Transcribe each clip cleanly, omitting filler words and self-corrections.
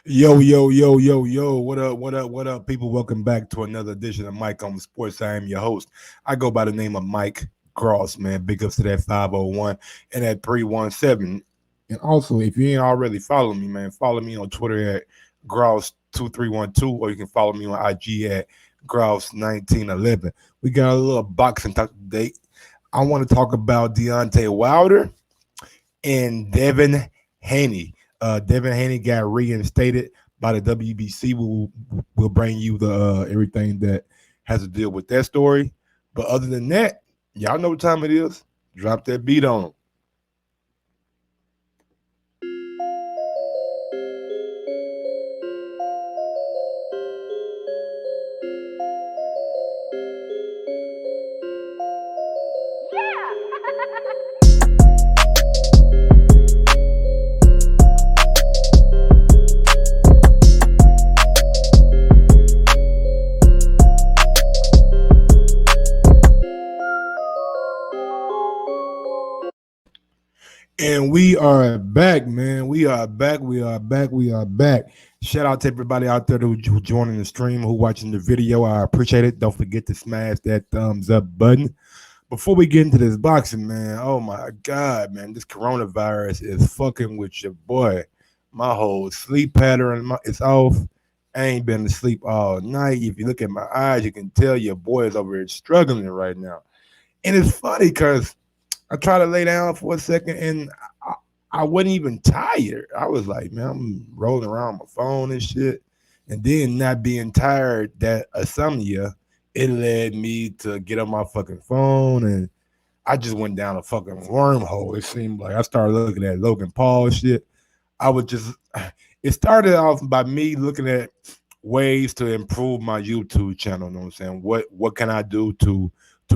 Yo, yo, yo, yo, yo. What up, what up, what up, people? Welcome back to another edition of Mike on Sports. I am your host. I go by the name of Mike Cross, man. Big ups to that 501 and that 317. And also, if you ain't already following me, man, follow me on Twitter at Gross2312, or you can follow me on IG at Gross1911. We got a little boxing talk today. I want to talk about Deontay Wilder and Devin Haney. Devin Haney got reinstated by the WBC. We'll bring you the everything that has to deal with that story. But other than that, y'all know what time it is. Drop that beat on them. And we are back, man. We are back. We are back. We are back. Shout out to everybody out there who joining the stream, who watching the video. I appreciate it. Don't forget to smash that thumbs up button. Before we get into this boxing, man, oh my God, man, this coronavirus is fucking with your boy. My whole sleep pattern is off. I ain't been to sleep all night. If you look at my eyes, you can tell your boy is over here struggling right now. And it's funny because I tried to lay down for a second and I, I wasn't even tired. I was like, man, I'm rolling around my phone and shit. And then not being tired, that insomnia, it led me to get on my fucking phone and I just went down a fucking wormhole. It seemed like I started looking at Logan Paul shit. I would just, it started off by me looking at ways to improve my YouTube channel. You know what I'm saying? What can I do to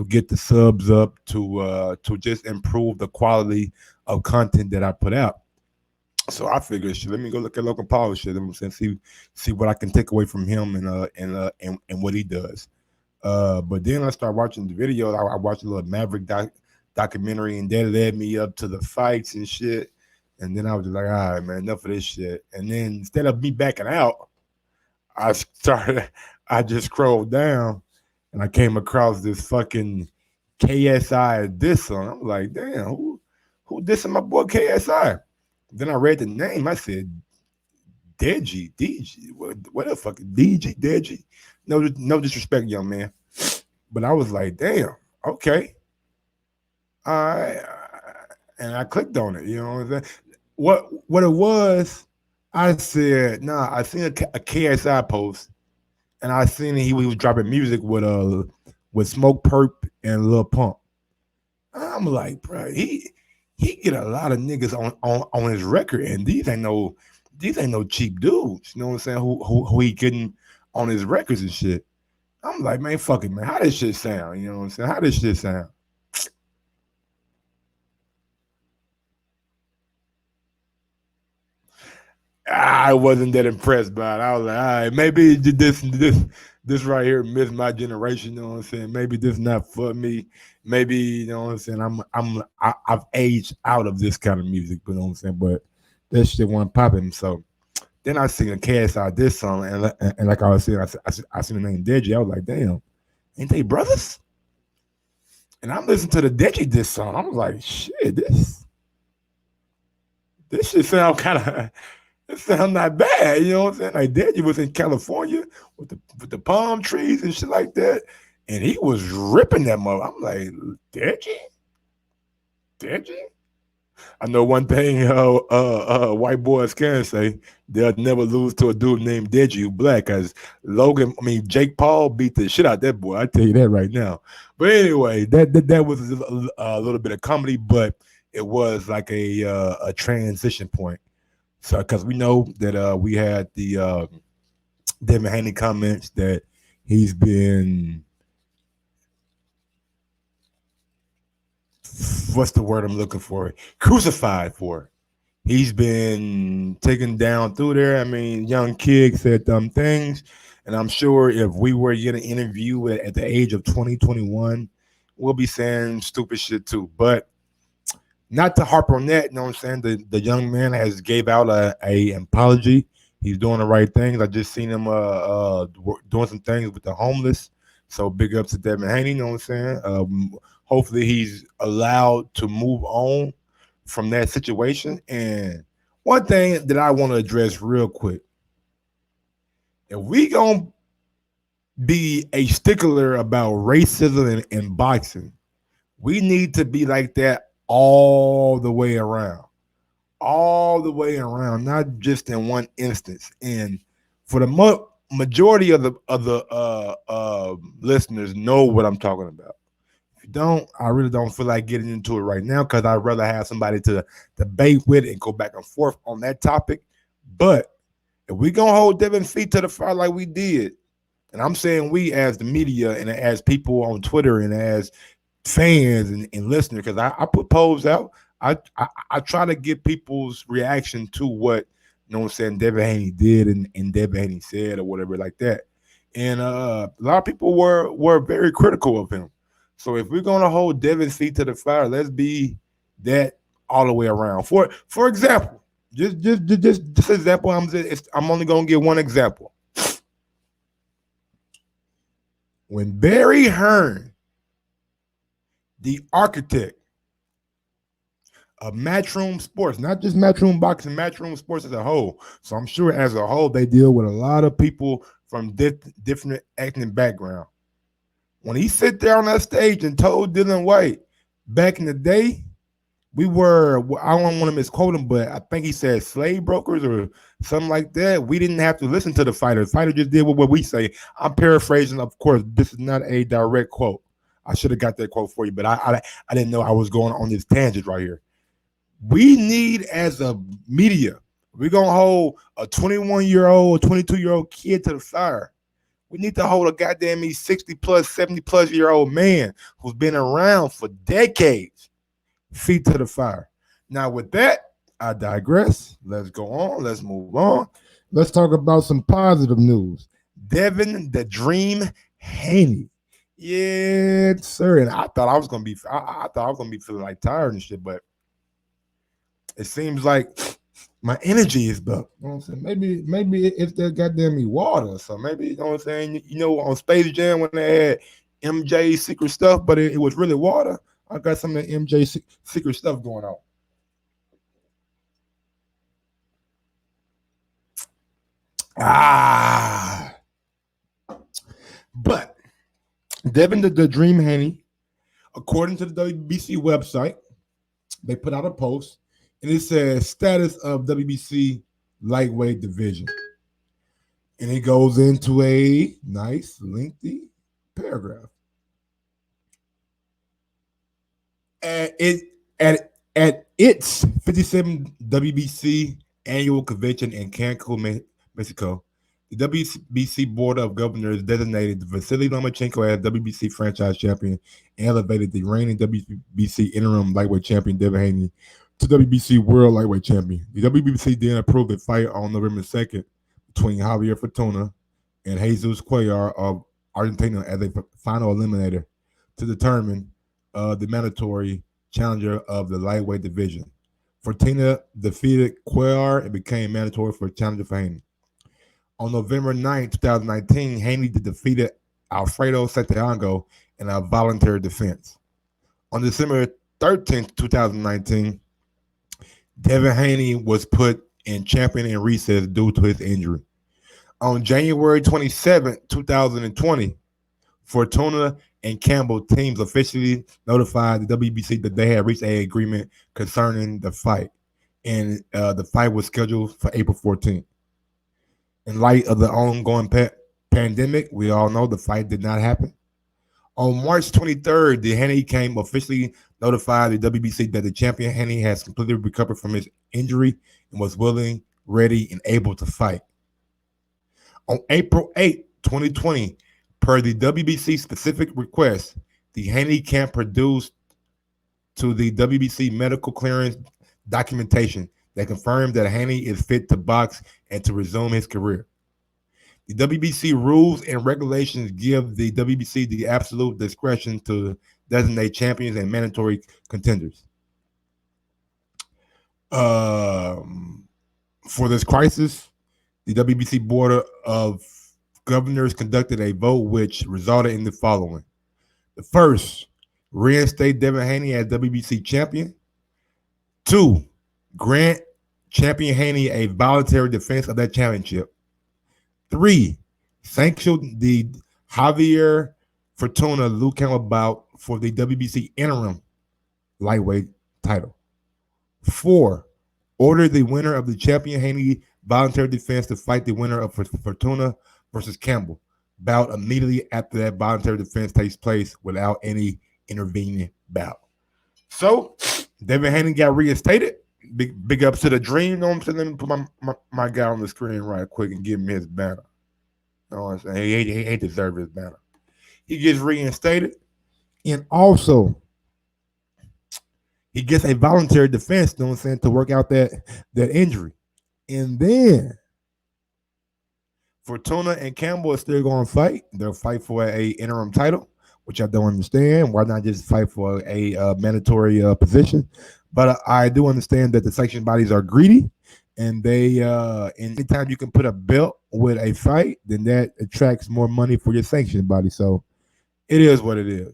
get the subs up, to just improve the quality of content that I put out. So I figured, shit, let me go look at Logan Paul shit. You know what I'm saying, see what I can take away from him and what he does. But then I started watching the video. I watched a little Maverick documentary, and that led me up to the fights and shit. And then I was just like, all right, man, enough of this shit. And then instead of me backing out, I started. I just scrolled down, and I came across this fucking KSI diss song. I'm like, damn, who dissing my boy KSI? Then I read the name. I said, DG, what the fuck, DG, Deji? No disrespect, young man, but I was like, damn, okay, all right, and I clicked on it. You know what I'm saying? What it was? I said, nah. I seen a KSI post, and I seen he was dropping music with Smoke Perp and Lil Pump. I'm like, bro, he get a lot of niggas on his record, and these ain't no cheap dudes. You know what I'm saying? Who he getting on his records and shit. I'm like, man, fuck it, man. How this shit sound? You know what I'm saying? How this shit sound? I wasn't that impressed by it. I was like, all right, maybe this right here missed my generation. You know what I'm saying? Maybe this not for me. Maybe you know what I'm saying. I've aged out of this kind of music. You know what I'm saying? But that shit wasn't popping. So then I seen a KSI this song, and like I was saying, I seen the name Deji. I was like, damn, ain't they brothers? And I'm listening to the Deji this song. I'm like, shit, this shit sound kind of it sound not bad. You know what I'm saying? Like Deji was in California with the palm trees and shit like that, and he was ripping that mother. I'm like, Deji. I know one thing white boys can say, they'll never lose to a dude named Deji who black, because Jake Paul beat the shit out that boy. I tell you that right now. But anyway, that was a little bit of comedy, but it was like a transition point. So because we know that we had the Devin Haney comments that he's been, what's the word I'm looking for? Crucified for. He's been taken down through there. I mean, young kid said dumb things. And I'm sure if we were to get an interview at the age of 2021, we'll be saying stupid shit too. But not to harp on that, you know what I'm saying? The young man has gave out a apology. He's doing the right things. I just seen him doing some things with the homeless. So big up to Devin Haney. You know what I'm saying? Hopefully he's allowed to move on from that situation. And one thing that I want to address real quick, if we gonna be a stickler about racism in boxing, we need to be like that all the way around. All the way around, not just in one instance. And for the majority of the listeners know what I'm talking about. If you don't, I really don't feel like getting into it right now because I'd rather have somebody to debate with and go back and forth on that topic. But if we gonna hold Devin feet to the fire like we did, and I'm saying we as the media and as people on Twitter and as fans and listeners, because I put polls out. I try to get people's reaction to what, you know what I'm saying, Devin Haney did and Devin Haney said or whatever like that. And a lot of people were very critical of him. So if we're gonna hold Devin's feet to the fire, let's be that all the way around. For example, just example, I'm only gonna give one example. When Barry Hearn, the architect of Matchroom Sports, not just Matchroom Boxing, Matchroom Sports as a whole. So I'm sure as a whole, they deal with a lot of people from different acting background. When he sat there on that stage and told Dylan White, back in the day, we were, I don't want to misquote him, but I think he said slave brokers or something like that. We didn't have to listen to the fighter. The fighter just did what we say. I'm paraphrasing, of course. This is not a direct quote. I should have got that quote for you, but I didn't know I was going on this tangent right here. We need, as a media, we're going to hold a 21-year-old, 22-year-old kid to the fire. We need to hold a goddamn 60 plus, 70 plus year old man who's been around for decades feet to the fire. Now, with that, I digress. Let's go on. Let's move on. Let's talk about some positive news. Devin the Dream Haney. Yeah, sir. And I thought I was gonna be feeling like tired and shit, but it seems like my energy is up. You know what I'm saying? Maybe it's that goddamn me water. So maybe, you know what I'm saying? You know, on Space Jam when they had MJ secret stuff, but it was really water. I got some of the MJ secret stuff going on. But Devin the Dream Haney, according to the WBC website, they put out a post and it says status of WBC lightweight division. And it goes into a nice, lengthy paragraph. At its 57th WBC annual convention in Cancun, Mexico, the WBC Board of Governors designated Vasily Lomachenko as WBC franchise champion and elevated the reigning WBC interim lightweight champion Devin Haney to WBC World Lightweight Champion. The WBC then approved a fight on November 2nd between Javier Fortuna and Jesus Cuellar of Argentina as a final eliminator to determine the mandatory challenger of the lightweight division. Fortuna defeated Cuellar and became mandatory for challenger for Haney. On November 9, 2019, Haney defeated Alfredo Santiago in a voluntary defense. On December 13, 2019, Devin Haney was put in champion in recess due to his injury. On January 27, 2020, Fortuna and Campbell teams officially notified the WBC that they had reached an agreement concerning the fight, and the fight was scheduled for April 14th. In light of the ongoing pandemic, we all know the fight did not happen. On March 23rd, the Haney came officially notified the WBC that the champion Haney has completely recovered from his injury and was willing, ready, and able to fight. On April 8, 2020, per the WBC specific request, the Haney camp produced to the WBC medical clearance documentation that confirmed that Haney is fit to box and to resume his career. The WBC rules and regulations give the WBC the absolute discretion to designate champions and mandatory contenders. For this crisis, The WBC Board of Governors conducted a vote which resulted in the following. The first, reinstate Devin Haney as WBC champion. 2, grant champion Haney a voluntary defense of that championship. 3, sanction the Javier Fortuna Luke Campbell bout for the WBC interim lightweight title. 4, order the winner of the champion Haney voluntary defense to fight the winner of Fortuna versus Campbell bout immediately after that voluntary defense takes place without any intervening bout. So, Devin Haney got reinstated. Big ups to the dream. You know what I'm saying? Let me put my guy on the screen right quick and give him his banner. You know what I'm saying? He deserves his banner. He gets reinstated. And also, he gets a voluntary defense, you know what I'm saying, to work out that injury. And then Fortuna and Campbell are still going to fight. They'll fight for a interim title, which I don't understand. Why not just fight for a mandatory position? But I do understand that the sanction bodies are greedy, and they anytime you can put a belt with a fight, then that attracts more money for your sanction body. So it is what it is.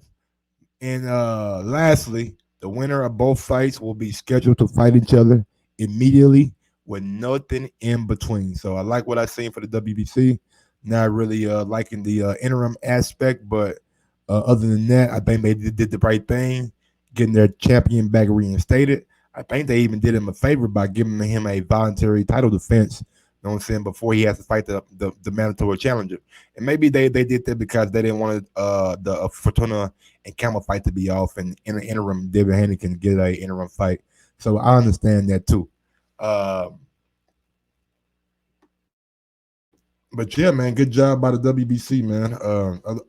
And lastly, the winner of both fights will be scheduled to fight each other immediately with nothing in between. So I like what I've seen for the WBC. Not really liking the interim aspect, but other than that, I think they did the right thing, getting their champion back reinstated. I think they even did him a favor by giving him a voluntary title defense, you know what I'm saying, before he has to fight the mandatory challenger. And maybe they did that because they didn't want the Fortuna and Campbell fight to be off, and in the interim, Devin Haney can get an interim fight. So I understand that too. But yeah, man, good job by the WBC, man.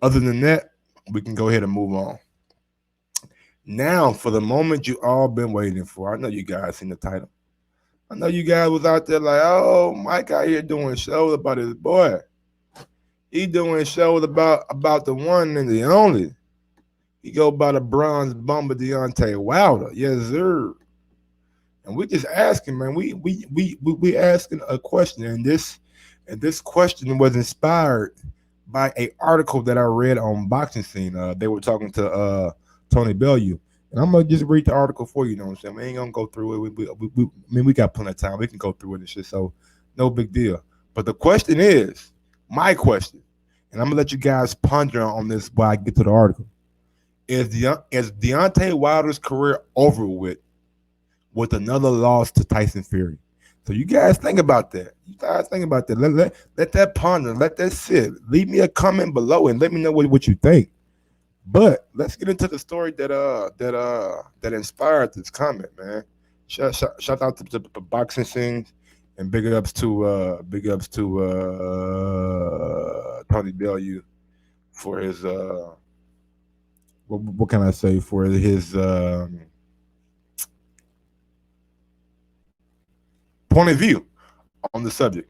Other than that, we can go ahead and move on. Now, for the moment you all been waiting for, I know you guys seen the title. I know you guys was out there like, oh, Mike out here doing shows about his boy. He doing shows about the one and the only. He go by the bronze bomber Deontay Wilder. Yes, sir. And we just asking, man. We asking a question, and this question was inspired by an article that I read on Boxing Scene. They were talking to Tony Bellew. And I'm gonna just read the article for you. You know what I'm saying? We ain't gonna go through it. We got plenty of time. We can go through it and shit. So no big deal. But the question is, my question, and I'm gonna let you guys ponder on this while I get to the article. Is Deontay Wilder's career over with another loss to Tyson Fury? So you guys think about that. Let that ponder. Let that sit. Leave me a comment below and let me know what you think. But let's get into the story that inspired this comment, man. Shout out to the Boxing Scene, and big ups to Tony Bellew for his what can I say, for his point of view on the subject.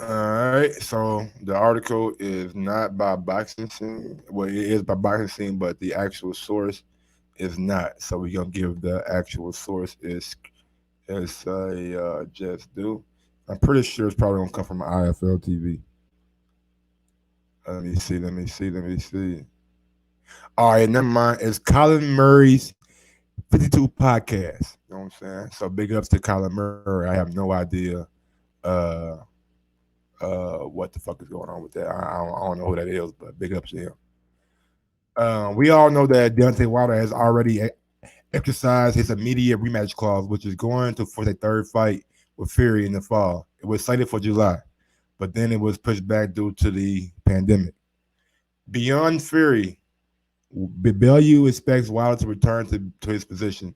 All right, so the article is not by Boxing Scene. Well, it is by Boxing Scene, but the actual source is not. So we're gonna give the actual source is just do. I'm pretty sure it's probably gonna come from IFL TV. Let me see. All right, never mind. It's Colin Murray's 52 podcast. You know what I'm saying? So big ups to Colin Murray. I have no idea what the fuck is going on with that. I don't know who that is, but big ups to him. We all know that Deontay Wilder has already exercised his immediate rematch clause, which is going to force a third fight with Fury in the fall. It was slated for July, but then it was pushed back due to the pandemic. Beyond Fury, Bellew expects Wilder to return to his position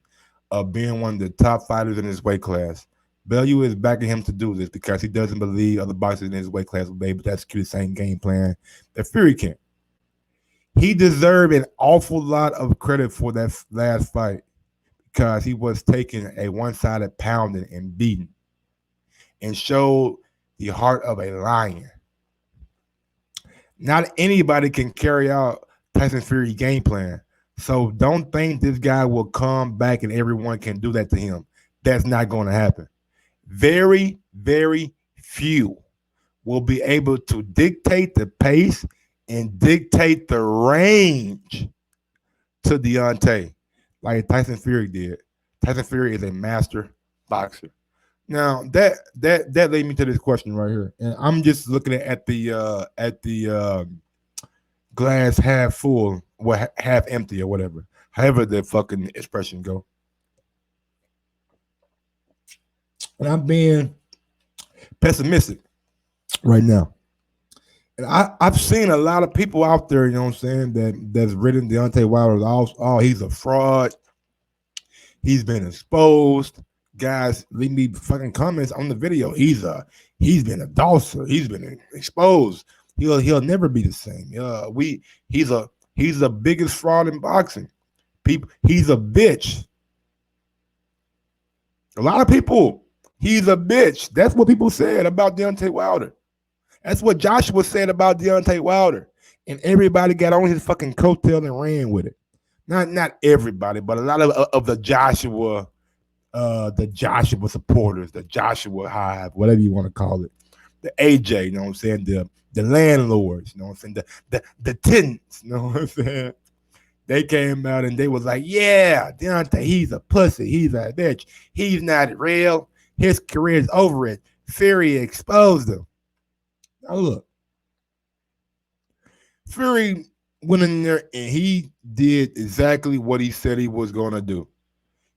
of being one of the top fighters in his weight class. Bellew is backing him to do this because he doesn't believe other boxers in his weight class will be able to execute the same game plan that Fury can. He deserved an awful lot of credit for that last fight because he was taking a one-sided pounding and beating and showed the heart of a lion. Not anybody can carry out Tyson Fury game plan. So don't think this guy will come back and everyone can do that to him. That's not going to happen. Very, very few will be able to dictate the pace and dictate the range to Deontay like Tyson Fury did. Tyson Fury is a master boxer. Now that led me to this question right here, and I'm just looking at the glass half full, well, half empty or whatever, however the fucking expression go. And I'm being pessimistic right now. And I've seen a lot of people out there, you know what I'm saying, that's written Deontay Wilder off. Oh, he's a fraud. He's been exposed. Guys, leave me fucking comments on the video. He's been a dosser. He's been exposed. He'll never be the same. He's the biggest fraud in boxing. People, he's a bitch. A lot of people, he's a bitch. That's what people said about Deontay Wilder. That's what Joshua said about Deontay Wilder. And everybody got on his fucking coattail and ran with it. Not everybody, but a lot of the Joshua supporters, the Joshua Hive, whatever you want to call it. The AJ, you know what I'm saying? The landlords, you know what I'm saying? The tenants, you know what I'm saying? They came out and they was like, yeah, Deontay, he's a pussy. He's a bitch. He's not real. His career is over it. Fury exposed him. Now look, Fury went in there and he did exactly what he said he was going to do.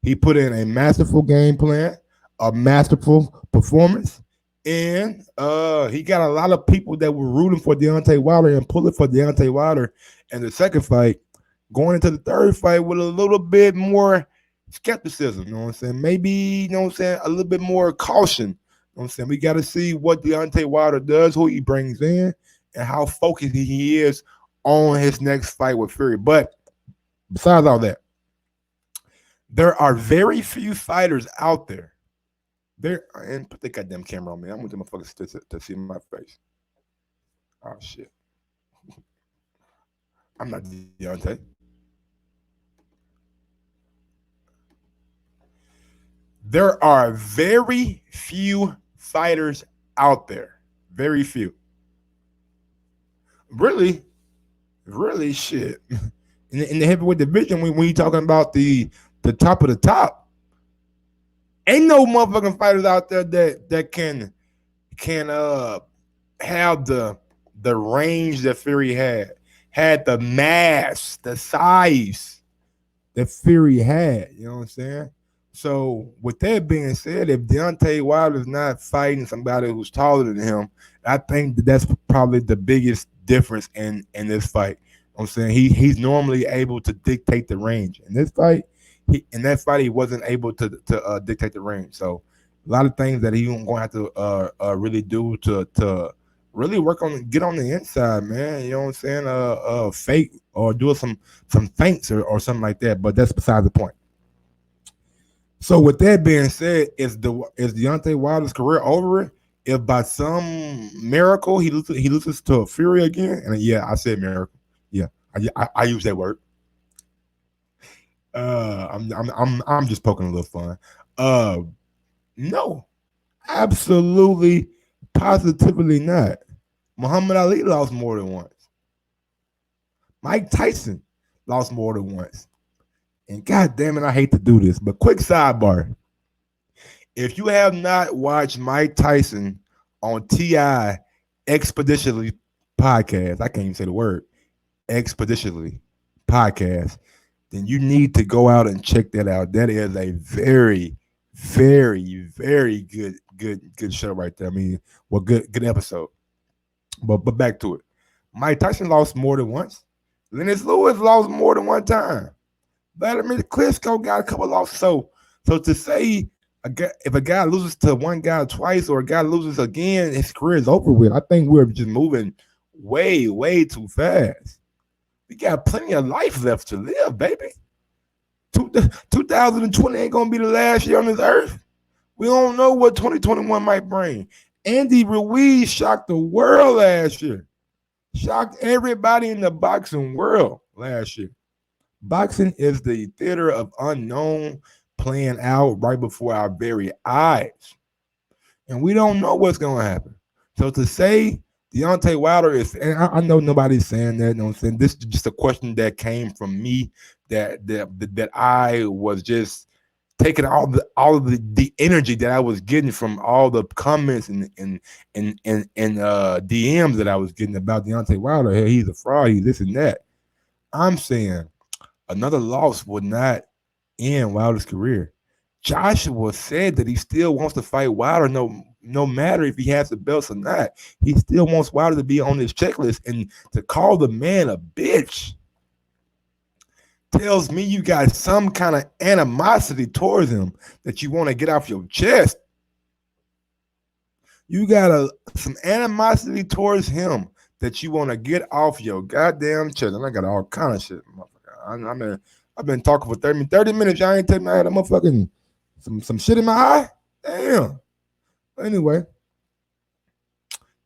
He put in a masterful game plan, a masterful performance, and he got a lot of people that were rooting for Deontay Wilder and pulling for Deontay Wilder in the second fight, going into the third fight with a little bit more skepticism, you know what I'm saying? Maybe, you know what I'm saying, a little bit more caution. You know what I'm saying? We got to see what Deontay Wilder does, who he brings in, and how focused he is on his next fight with Fury. But besides all that, there are very few fighters out there. And put the goddamn camera on me. I want them motherfuckers to see my face. Oh shit. I'm not Deontay. There are very few fighters out there. Very few. Really shit. In the heavyweight division, when you talking about the top of the top, ain't no motherfucking fighters out there that can have the range that Fury had the mass, the size that Fury had. You know what I'm saying? So with that being said, if Deontay Wilder is not fighting somebody who's taller than him, I think that's probably the biggest difference in this fight. You know what I'm saying he's normally able to dictate the range. In this fight, he wasn't able to dictate the range. So a lot of things that he's going to have to really do to really get on the inside, man. You know what I'm saying? Fake or do some feints or something like that. But that's beside the point. So with that being said, is Deontay Wilder's career over? If by some miracle he loses to Fury again, and yeah, I said miracle. Yeah, I use that word. I'm just poking a little fun. No, absolutely, positively not. Muhammad Ali lost more than once. Mike Tyson lost more than once. And god damn it, I hate to do this, but quick sidebar. If you have not watched Mike Tyson on TI Expeditionally podcast, I can't even say the word, Expeditionally podcast, then you need to go out and check that out. That is a very, very, very good show right there. I mean, well, good episode. But back to it. Mike Tyson lost more than once. Lennox Lewis lost more than one time. Vladimir Klitschko got a couple losses. So to say if a guy loses to one guy twice or a guy loses again, his career is over with. I think we're just moving way, way too fast. We got plenty of life left to live, baby. 2020 ain't gonna be the last year on this earth. We don't know what 2021 might bring. Andy Ruiz shocked the world last year. Shocked everybody in the boxing world last year. Boxing is the theater of unknown playing out right before our very eyes. And we don't know what's going to happen. So to say Deontay Wilder is, and I know nobody's saying that, you know what I'm saying? This is just a question that came from me that I was just taking all of the energy that I was getting from all the comments and DMs that I was getting about Deontay Wilder. Hey, he's a fraud, he's this and that. I'm saying another loss would not end Wilder's career. Joshua said that he still wants to fight Wilder, no matter if he has the belts or not. He still wants Wilder to be on his checklist, and to call the man a bitch tells me you got some kind of animosity towards him that you want to get off your chest. You got some animosity towards him that you want to get off your goddamn chest. And I got all kind of shit, motherfucker. I've been talking for 30 minutes. Y'all ain't taking my motherfucking some shit in my eye. Damn. Anyway,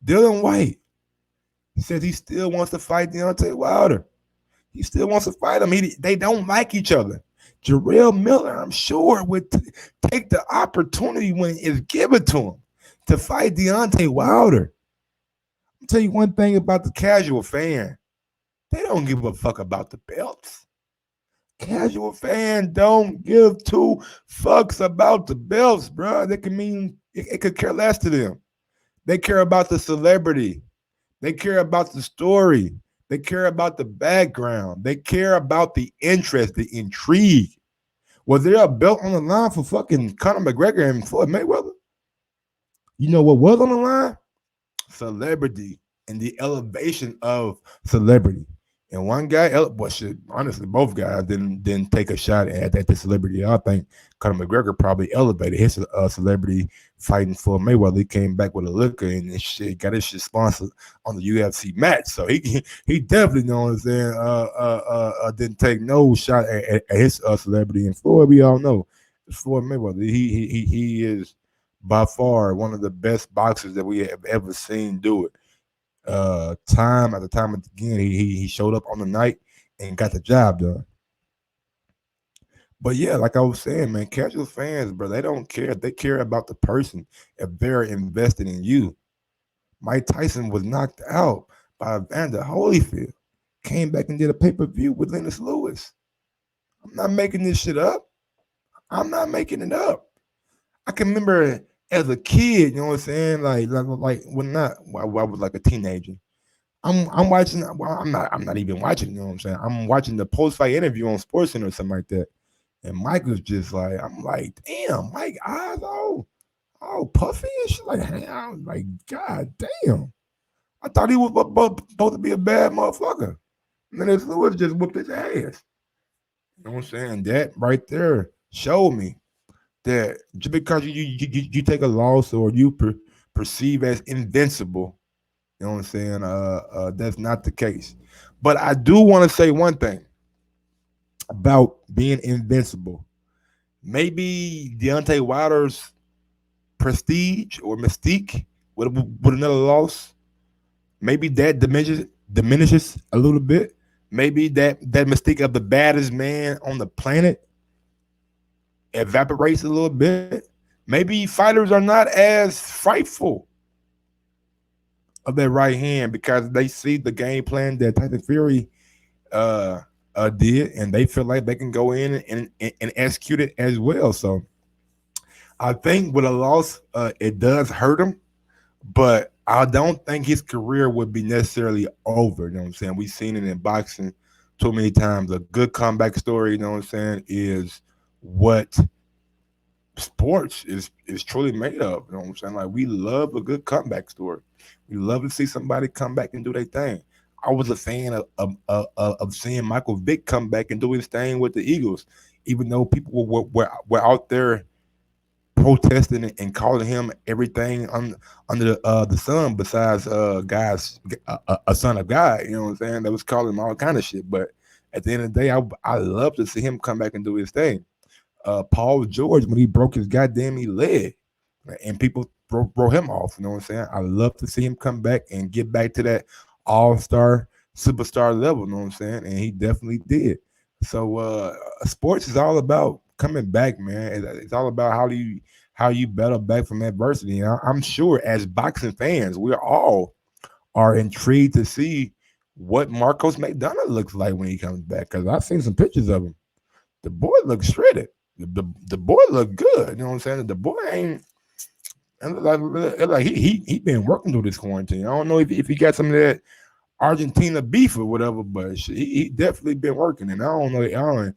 Dylan White says he still wants to fight Deontay Wilder. He still wants to fight him. They don't like each other. Jarrell Miller, I'm sure, would take the opportunity when it's given to him to fight Deontay Wilder. I'll tell you one thing about the casual fan. They don't give a fuck about the belts. Casual fan don't give two fucks about the belts, bro. That can mean it could care less to them. They care about the celebrity. They care about the story. They care about the background. They care about the interest, the intrigue. Was there a belt on the line for fucking Conor McGregor and Floyd Mayweather? You know what was on the line? Celebrity and the elevation of celebrity. And one guy, honestly, both guys didn't take a shot at the celebrity. I think Conor McGregor probably elevated his celebrity fighting for Mayweather. He came back with a liquor and his shit, got his shit sponsored on the UFC match. So he definitely, you know what I'm saying, didn't take no shot at his celebrity. And Floyd, we all know, Floyd Mayweather. He is by far one of the best boxers that we have ever seen do it. Time again, he showed up on the night and got the job done. But yeah, like I was saying, man, casual fans, bro, they don't care. They care about the person if they're invested in you. Mike Tyson was knocked out by Evander Holyfield. Came back and did a pay-per-view with Lennox Lewis. I'm not making this shit up. I'm not making it up. I can remember as a kid, you know what I'm saying? Like when I was like a teenager. I'm watching. Well, I'm not even watching. You know what I'm saying? I'm watching the post-fight interview on SportsCenter or something like that. And Mike was just like, I'm like, damn, Mike eyes all puffy and shit. Like, I was like, God damn. I thought he was supposed to be a bad motherfucker. And then Lewis just whooped his ass. You know what I'm saying? That right there showed me that just because you take a loss or you perceive as invincible, you know what I'm saying? That's not the case. But I do want to say one thing about being invincible. Maybe Deontay Wilder's prestige or mystique with another loss, maybe that diminishes a little bit. Maybe that mystique of the baddest man on the planet evaporates a little bit. Maybe fighters are not as frightful of their right hand because they see the game plan that Tyson Fury did, and they feel like they can go in and execute it as well. So I think with a loss, it does hurt him, but I don't think his career would be necessarily over. You know what I'm saying? We've seen it in boxing too many times. A good comeback story, you know what I'm saying, is what sports is truly made of. You know what I'm saying? Like, we love a good comeback story. We love to see somebody come back and do their thing. I was a fan of seeing Michael Vick come back and do his thing with the Eagles, even though people were out there protesting and calling him everything under the sun besides a son of God. You know what I'm saying? That was calling him all kind of shit. But at the end of the day, I love to see him come back and do his thing. Paul George, when he broke his goddamn leg, and people wrote him off. You know what I'm saying? I love to see him come back and get back to that all-star, superstar level. You know what I'm saying? And he definitely did. So sports is all about coming back, man. It's all about how you battle back from adversity. And I'm sure as boxing fans, we all are intrigued to see what Marcos McDonough looks like when he comes back. Because I've seen some pictures of him. The boy looks shredded. The boy look good. You know what I'm saying? The boy ain't like he been working through this quarantine. I don't know if he got some of that Argentina beef or whatever, but he definitely been working. And I don't know.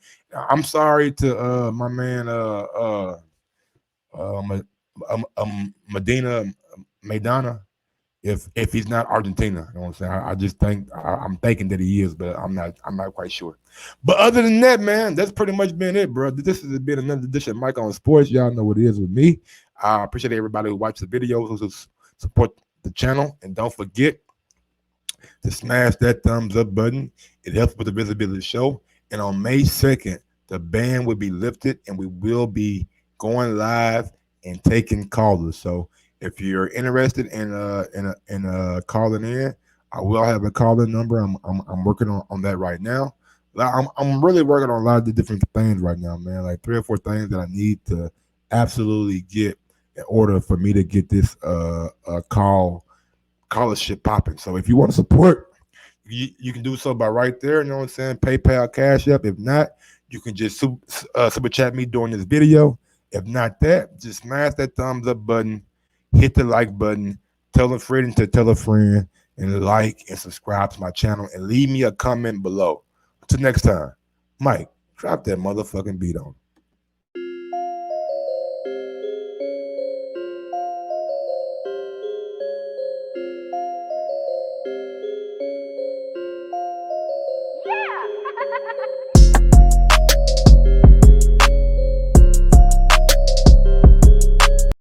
I'm sorry to my man Medina Maidana if he's not Argentina. You know what I'm saying? I just think I'm thinking that he is, but I'm not quite sure. But other than that, man, that's pretty much been it, bro. This has been another edition of Mike on Sports. Y'all know what it is with me. I appreciate everybody who watched the videos, who support the channel, and don't forget to smash that thumbs up button. It helps with the visibility of the show. And on May 2nd, the ban will be lifted and we will be going live and taking callers. So if you're interested in calling in, I will have a calling number. I'm working on that right now. I'm really working on a lot of the different things right now, man. Like 3 or 4 things that I need to absolutely get in order for me to get this callership popping. So if you want to support, you can do so by right there. You know what I'm saying? PayPal, Cash App. If not, you can just super chat me during this video. If not that, just smash that thumbs up button, hit the like button, tell a friend to tell a friend, and like and subscribe to my channel and leave me a comment below. Until next time, Mike, drop that motherfucking beat on.